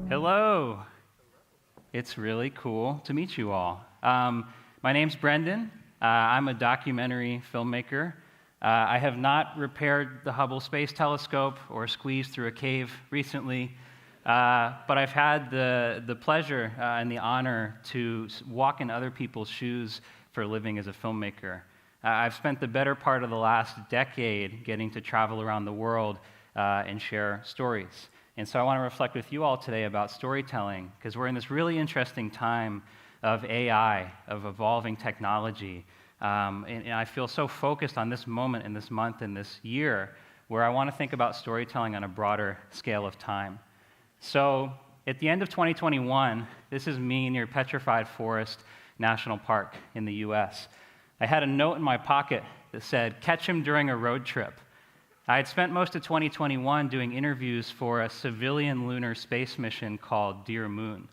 Hello. It's really cool to meet you all. My name's Brendan. I'm a documentary filmmaker. I have not repaired the Hubble Space Telescope or squeezed through a cave recently, but I've had the pleasure and the honor to walk in other people's shoes for a living as a filmmaker. I've spent the better part of the last decade getting to travel around the world and share stories. And so I want to reflect with you all today about storytelling, because we're in this really interesting time of AI, of evolving technology. And I feel so focused on this moment and this month and this year where I want to think about storytelling on a broader scale of time. So at the end of 2021, this is me near Petrified Forest National Park in the US. I had a note in my pocket that said, "Catch him during a road trip." I had spent most of 2021 doing interviews for a civilian lunar space mission called Dear Moon.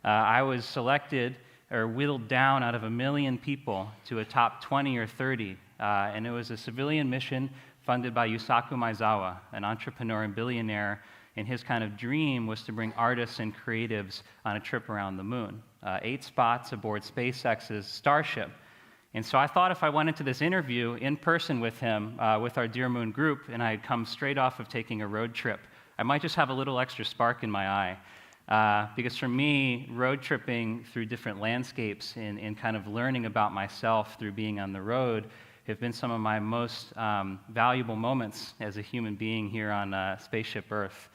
I was selected or whittled down out of 1 million people to a top 20 or 30, and it was a civilian mission funded by Yusaku Maezawa, an entrepreneur and billionaire, and his kind of dream was to bring artists and creatives on a trip around the moon, 8 spots aboard SpaceX's Starship. And so I thought if I went into this interview in person with him, with our Dear Moon group, and I had come straight off of taking a road trip, I might just have a little extra spark in my eye. Because for me, road tripping through different landscapes and kind of learning about myself through being on the road have been some of my most valuable moments as a human being here on Spaceship Earth.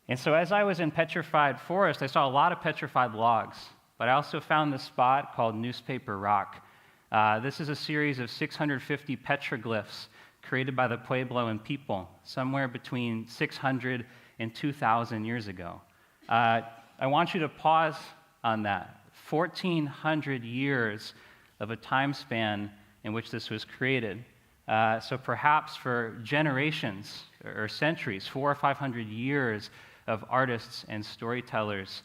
And so as I was in Petrified Forest, I saw a lot of petrified logs, but I also found this spot called Newspaper Rock. This is a series of 650 petroglyphs created by the Puebloan people somewhere between 600 and 2,000 years ago. I want you to pause on that. 1,400 years of a time span in which this was created. So perhaps for generations or centuries, 400 or 500 years of artists and storytellers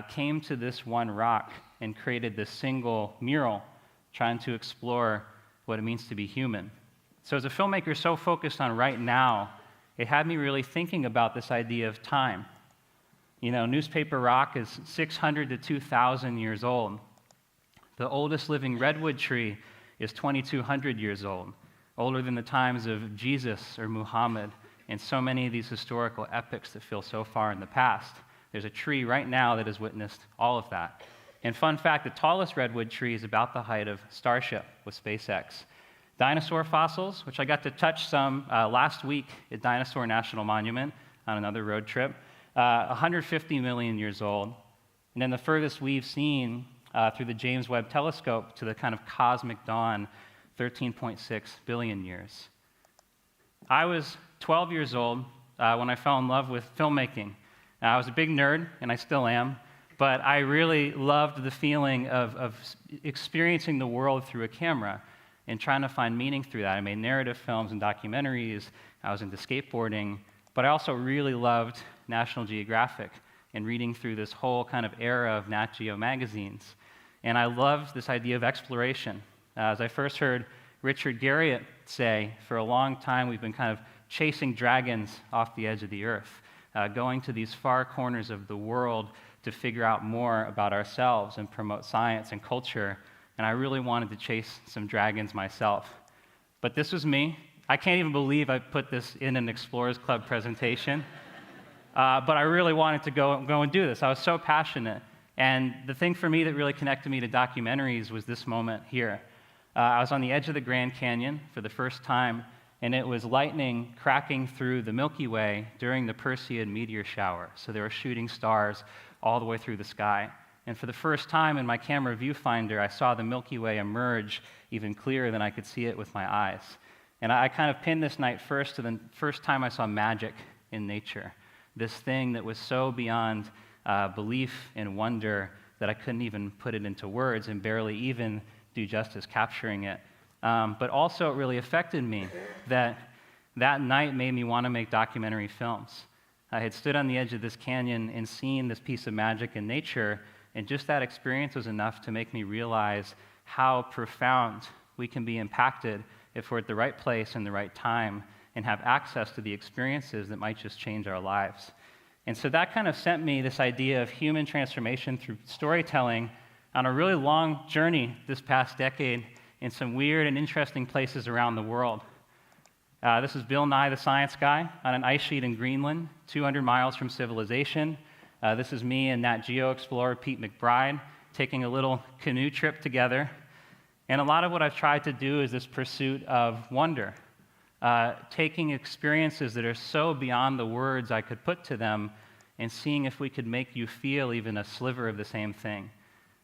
came to this one rock and created this single mural trying to explore what it means to be human. So as a filmmaker so focused on right now, it had me really thinking about this idea of time. You know, Newspaper Rock is 600 to 2,000 years old. The oldest living redwood tree is 2,200 years old, older than the times of Jesus or Muhammad, and so many of these historical epics that feel so far in the past. There's a tree right now that has witnessed all of that. And fun fact, the tallest redwood tree is about the height of Starship with SpaceX. Dinosaur fossils, which I got to touch some last week at Dinosaur National Monument on another road trip, 150 million years old. And then the furthest we've seen through the James Webb Telescope to the kind of cosmic dawn, 13.6 billion years. I was 12 years old when I fell in love with filmmaking. I was a big nerd, and I still am, but I really loved the feeling of experiencing the world through a camera and trying to find meaning through that. I made narrative films and documentaries. I was into skateboarding, but I also really loved National Geographic and reading through this whole kind of era of Nat Geo magazines. And I loved this idea of exploration. As I first heard Richard Garriott say, for a long time we've been kind of chasing dragons off the edge of the earth, going to these far corners of the world to figure out more about ourselves and promote science and culture. And I really wanted to chase some dragons myself. But this was me. I can't even believe I put this in an Explorers Club presentation. But I really wanted to go and do this. I was so passionate. And the thing for me that really connected me to documentaries was this moment here. I was on the edge of the Grand Canyon for the first time, and it was lightning cracking through the Milky Way during the Perseid meteor shower. So there were shooting stars all the way through the sky. And for the first time in my camera viewfinder, I saw the Milky Way emerge even clearer than I could see it with my eyes. And I kind of pinned this night first to the first time I saw magic in nature, this thing that was so beyond belief and wonder that I couldn't even put it into words and barely even do justice capturing it. But also it really affected me that night made me want to make documentary films. I had stood on the edge of this canyon and seen this piece of magic in nature, and just that experience was enough to make me realize how profound we can be impacted if we're at the right place and the right time and have access to the experiences that might just change our lives. And so that kind of sent me this idea of human transformation through storytelling on a really long journey this past decade in some weird and interesting places around the world. This is Bill Nye the Science Guy on an ice sheet in Greenland, 200 miles from civilization. This is me and Nat Geo explorer Pete McBride taking a little canoe trip together. And a lot of what I've tried to do is this pursuit of wonder, taking experiences that are so beyond the words I could put to them and seeing if we could make you feel even a sliver of the same thing.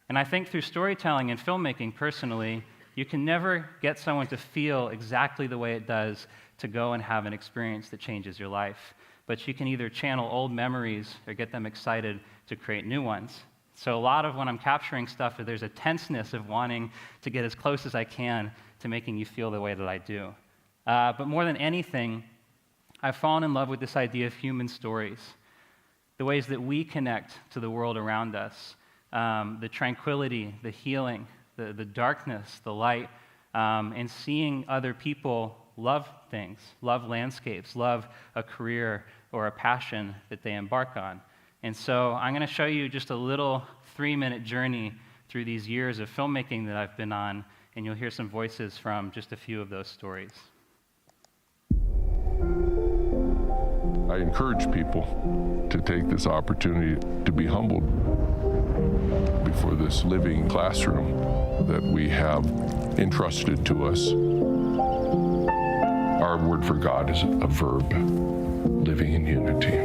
And I think through storytelling and filmmaking personally, you can never get someone to feel exactly the way it does to go and have an experience that changes your life. But you can either channel old memories or get them excited to create new ones. So a lot of when I'm capturing stuff, there's a tenseness of wanting to get as close as I can to making you feel the way that I do. But more than anything, I've fallen in love with this idea of human stories, the ways that we connect to the world around us, the tranquility, the healing, the darkness, the light, and seeing other people love things, love landscapes, love a career or a passion that they embark on. And so I'm going to show you just a little 3-minute journey through these years of filmmaking that I've been on, and you'll hear some voices from just a few of those stories. I encourage people to take this opportunity to be humbled before this living classroom that we have entrusted to us. Our word for God is a verb, living in unity.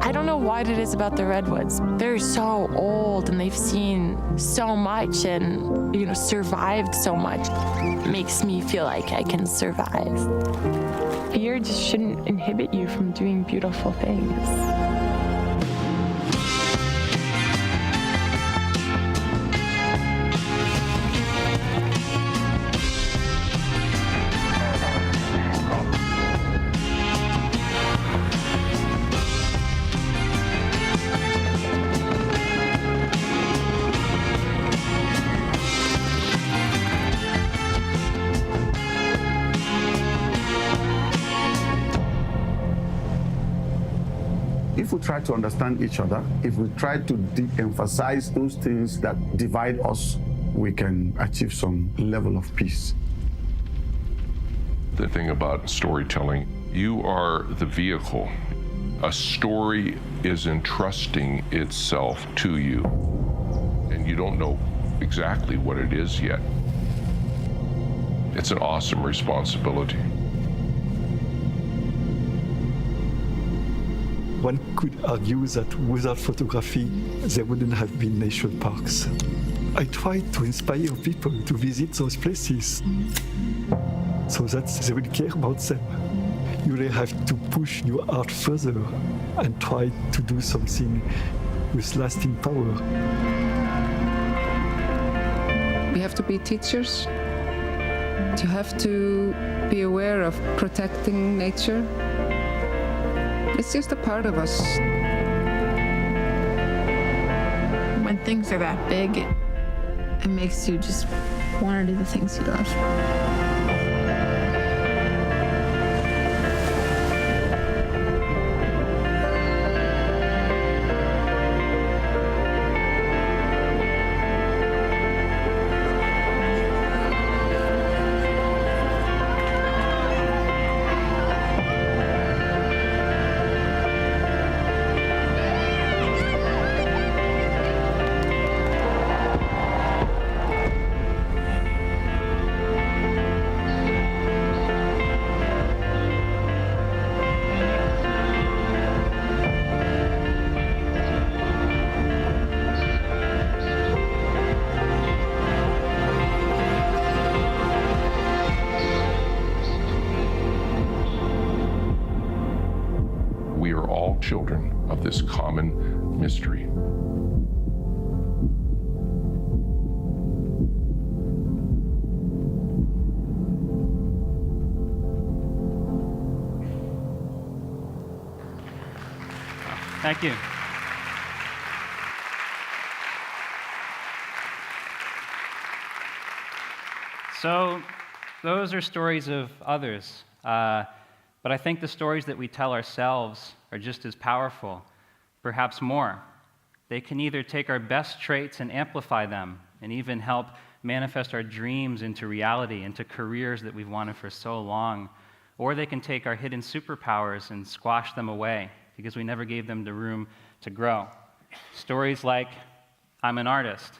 I don't know what it is about the redwoods. They're so old and they've seen so much and, survived so much. It makes me feel like I can survive. Fear just shouldn't inhibit you from doing beautiful things. If we try to understand each other, if we try to de-emphasize those things that divide us, we can achieve some level of peace. The thing about storytelling, you are the vehicle. A story is entrusting itself to you, and you don't know exactly what it is yet. It's an awesome responsibility. One could argue that without photography, there wouldn't have been national parks. I try to inspire people to visit those places so that they will care about them. You really have to push your art further and try to do something with lasting power. We have to be teachers. You have to be aware of protecting nature. It's just a part of us. When things are that big, it makes you just want to do the things you love. We are all children of this common mystery. Thank you. So those are stories of others, but I think the stories that we tell ourselves are just as powerful, perhaps more. They can either take our best traits and amplify them, and even help manifest our dreams into reality, into careers that we've wanted for so long, or they can take our hidden superpowers and squash them away because we never gave them the room to grow. Stories like, I'm an artist,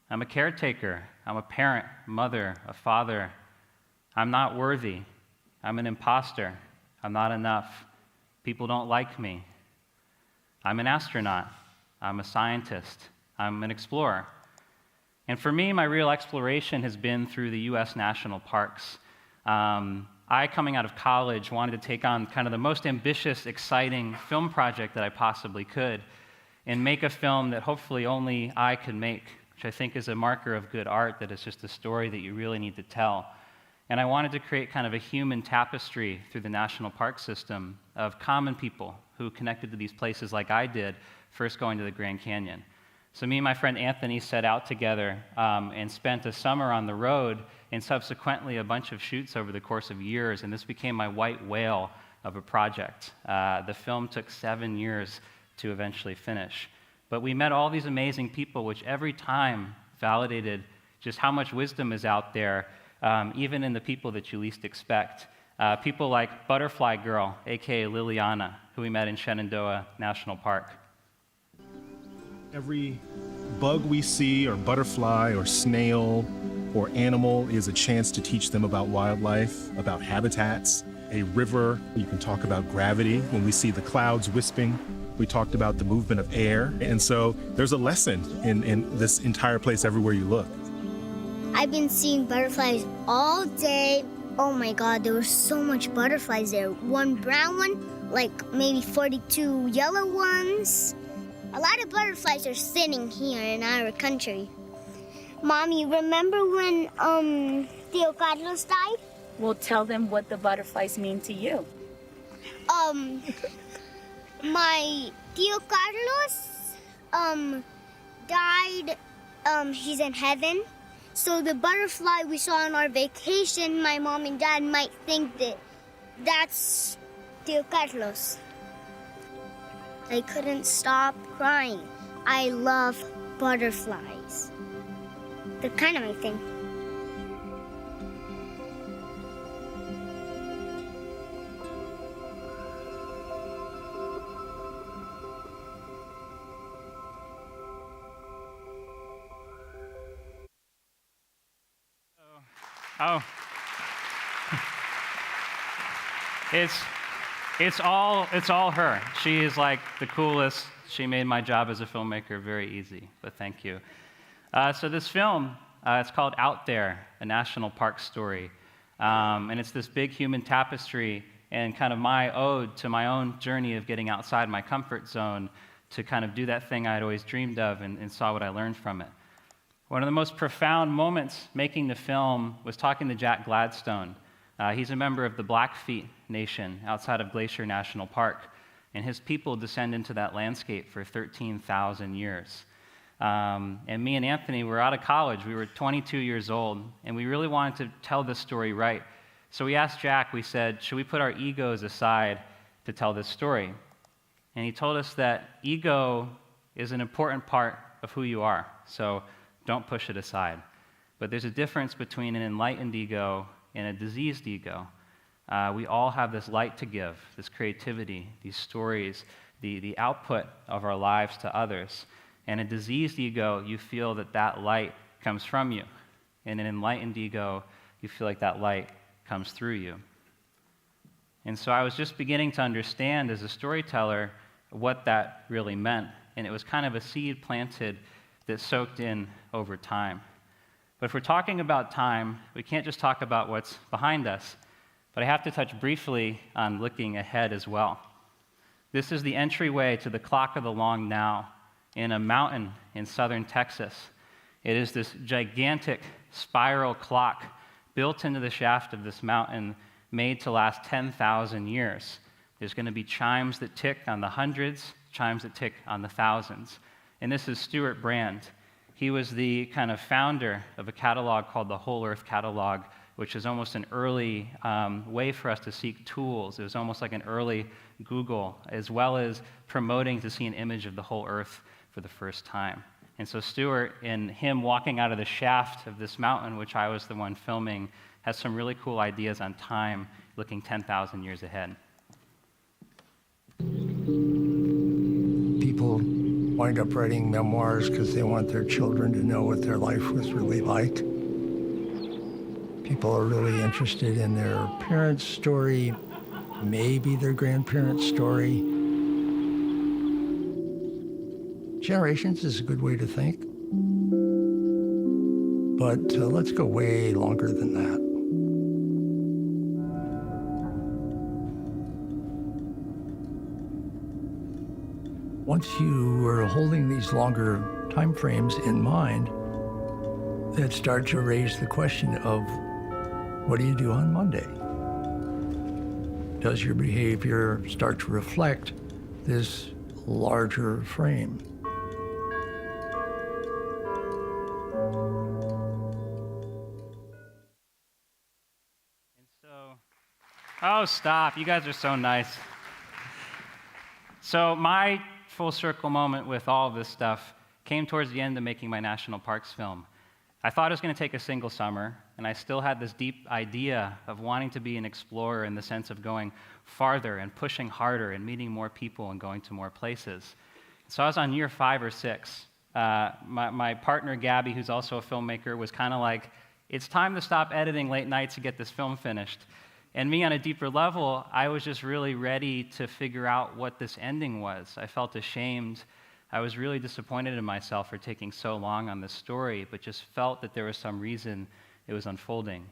I'm a caretaker, I'm a parent, mother, a father, I'm not worthy, I'm an imposter, I'm not enough, people don't like me, I'm an astronaut, I'm a scientist, I'm an explorer. And for me, my real exploration has been through the US national parks. I, coming out of college, wanted to take on kind of the most ambitious, exciting film project that I possibly could and make a film that hopefully only I could make, which I think is a marker of good art, that it's just a story that you really need to tell. And I wanted to create kind of a human tapestry through the national park system of common people who connected to these places like I did, first going to the Grand Canyon. So me and my friend Anthony set out together and spent a summer on the road and subsequently a bunch of shoots over the course of years, and this became my white whale of a project. The film took 7 years to eventually finish. But we met all these amazing people, which every time validated just how much wisdom is out there, even in the people that you least expect. People like Butterfly Girl, aka Liliana, who we met in Shenandoah National Park. Every bug we see, or butterfly, or snail, or animal is a chance to teach them about wildlife, about habitats. A river, you can talk about gravity. When we see the clouds wisping, we talked about the movement of air. And so there's a lesson in this entire place everywhere you look. I've been seeing butterflies all day. Oh my God, there were so much butterflies there. One brown one, like maybe 42 yellow ones. A lot of butterflies are sitting here in our country. Mommy, remember when Tio Carlos died? Well, tell them what the butterflies mean to you. My Tio Carlos died. He's in heaven. So the butterfly we saw on our vacation, my mom and dad might think that that's Tio Carlos. I couldn't stop crying. I love butterflies. They're kind of my thing. Oh. It's all her. She is like the coolest. She made my job as a filmmaker very easy, but thank you. So this film, it's called Out There, a national park story. And it's this big human tapestry and kind of my ode to my own journey of getting outside my comfort zone to kind of do that thing I'd always dreamed of and saw what I learned from it. One of the most profound moments making the film was talking to Jack Gladstone. He's a member of the Blackfeet Nation outside of Glacier National Park, and his people descend into that landscape for 13,000 years. And me and Anthony were out of college. We were 22 years old, and we really wanted to tell this story right. So we asked Jack, we said, should we put our egos aside to tell this story? And he told us that ego is an important part of who you are, so don't push it aside. But there's a difference between an enlightened ego and a diseased ego. We all have this light to give, this creativity, these stories, the output of our lives to others. And a diseased ego, you feel that that light comes from you. In an enlightened ego, you feel like that light comes through you. And so I was just beginning to understand as a storyteller what that really meant. And it was kind of a seed planted that soaked in over time. But if we're talking about time, we can't just talk about what's behind us, but I have to touch briefly on looking ahead as well. This is the entryway to the Clock of the Long Now in a mountain in southern Texas. It is this gigantic spiral clock built into the shaft of this mountain made to last 10,000 years. There's going to be chimes that tick on the hundreds, chimes that tick on the thousands. And this is Stuart Brand. He was the kind of founder of a catalog called the Whole Earth Catalog, which is almost an early way for us to seek tools. It was almost like an early Google, as well as promoting to see an image of the whole Earth for the first time. And so Stuart, in him walking out of the shaft of this mountain, which I was the one filming, has some really cool ideas on time, looking 10,000 years ahead. People wind up writing memoirs because they want their children to know what their life was really like. People are really interested in their parents' story, maybe their grandparents' story. Generations is a good way to think, but let's go way longer than that. Once you are holding these longer time frames in mind, that start to raise the question of, what do you do on Monday? Does your behavior start to reflect this larger frame? And so, oh, stop. You guys are so nice. So my full circle moment with all of this stuff came towards the end of making my national parks film. I thought it was going to take a single summer, and I still had this deep idea of wanting to be an explorer in the sense of going farther and pushing harder and meeting more people and going to more places. So I was on year 5 or 6. My partner, Gabby, who's also a filmmaker, was kind of like, it's time to stop editing late nights to get this film finished. And me, on a deeper level, I was just really ready to figure out what this ending was. I felt ashamed. I was really disappointed in myself for taking so long on this story, but just felt that there was some reason it was unfolding.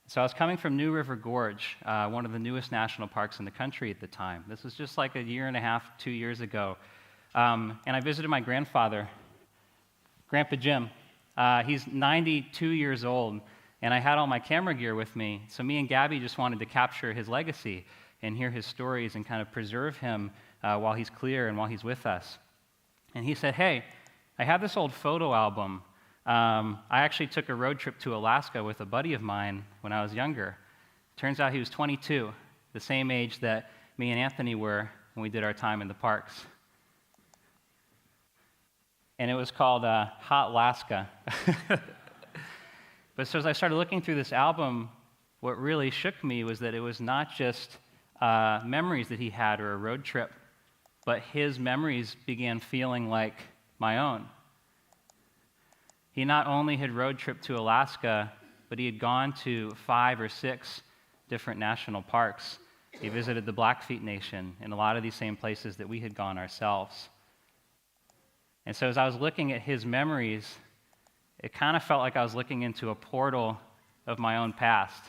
So I was coming from New River Gorge, one of the newest national parks in the country at the time. This was just like a year and a half, 2 years ago. And I visited my grandfather, Grandpa Jim. He's 92 years old, and I had all my camera gear with me. So me and Gabby just wanted to capture his legacy and hear his stories and kind of preserve him while he's clear and while he's with us. And he said, hey, I have this old photo album. I actually took a road trip to Alaska with a buddy of mine when I was younger. Turns out he was 22, the same age that me and Anthony were when we did our time in the parks. And it was called Hot Alaska. But so as I started looking through this album, what really shook me was that it was not just memories that he had or a road trip, but his memories began feeling like my own. He not only had road tripped to Alaska, but he had gone to 5 or 6 different national parks. He visited the Blackfeet Nation and a lot of these same places that we had gone ourselves. And so as I was looking at his memories, it kind of felt like I was looking into a portal of my own past.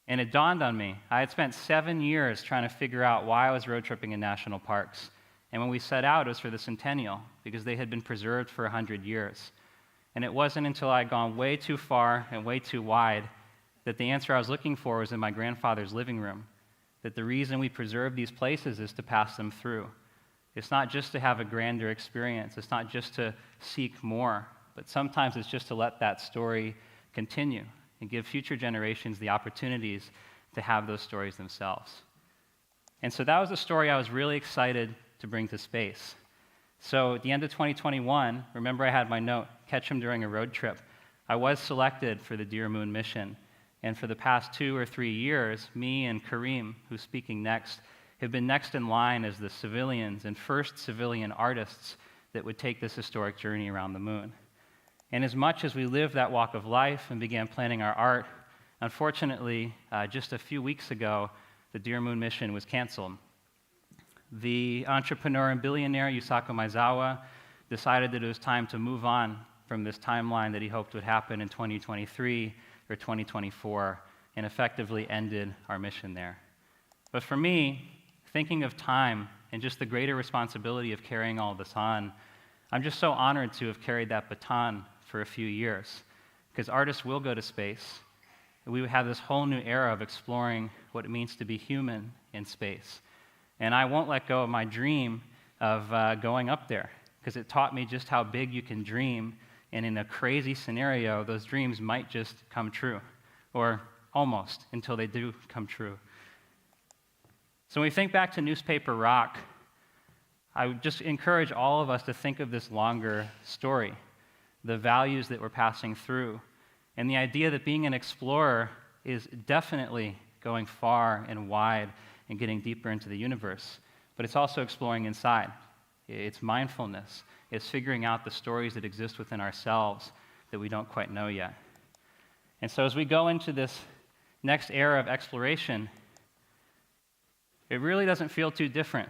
And it dawned on me. I had spent 7 years trying to figure out why I was road tripping in national parks. And when we set out, it was for the centennial, because they had been preserved for 100 years. And it wasn't until I had gone way too far and way too wide that the answer I was looking for was in my grandfather's living room, that the reason we preserve these places is to pass them through. It's not just to have a grander experience. It's not just to seek more, but sometimes it's just to let that story continue and give future generations the opportunities to have those stories themselves. And so that was the story I was really excited to bring to space. So at the end of 2021, remember I had my note, catch him during a road trip. I was selected for the Deer Moon mission. And for the past 2 or 3 years, me and Kareem, who's speaking next, have been next in line as the civilians and first civilian artists that would take this historic journey around the moon. And as much as we lived that walk of life and began planning our art, unfortunately, just a few weeks ago, the Deer Moon mission was canceled. The entrepreneur and billionaire Yusaku Maezawa decided that it was time to move on from this timeline that he hoped would happen in 2023 or 2024, and effectively ended our mission there. But for me, thinking of time and just the greater responsibility of carrying all this on, I'm just so honored to have carried that baton for a few years, because artists will go to space. We have this whole new era of exploring what it means to be human in space. And I won't let go of my dream of going up there, because it taught me just how big you can dream, and in a crazy scenario, those dreams might just come true, or almost, until they do come true. So when we think back to Newspaper Rock, I would just encourage all of us to think of this longer story, the values that we're passing through, and the idea that being an explorer is definitely going far and wide and getting deeper into the universe, but it's also exploring inside. It's mindfulness. It's figuring out the stories that exist within ourselves that we don't quite know yet. And so as we go into this next era of exploration, it really doesn't feel too different.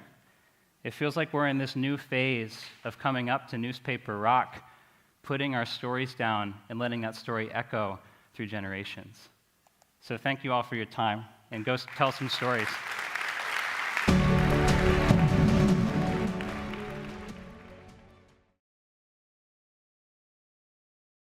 It feels like we're in this new phase of coming up to Newspaper Rock, putting our stories down and letting that story echo through generations. So thank you all for your time, and go tell some stories.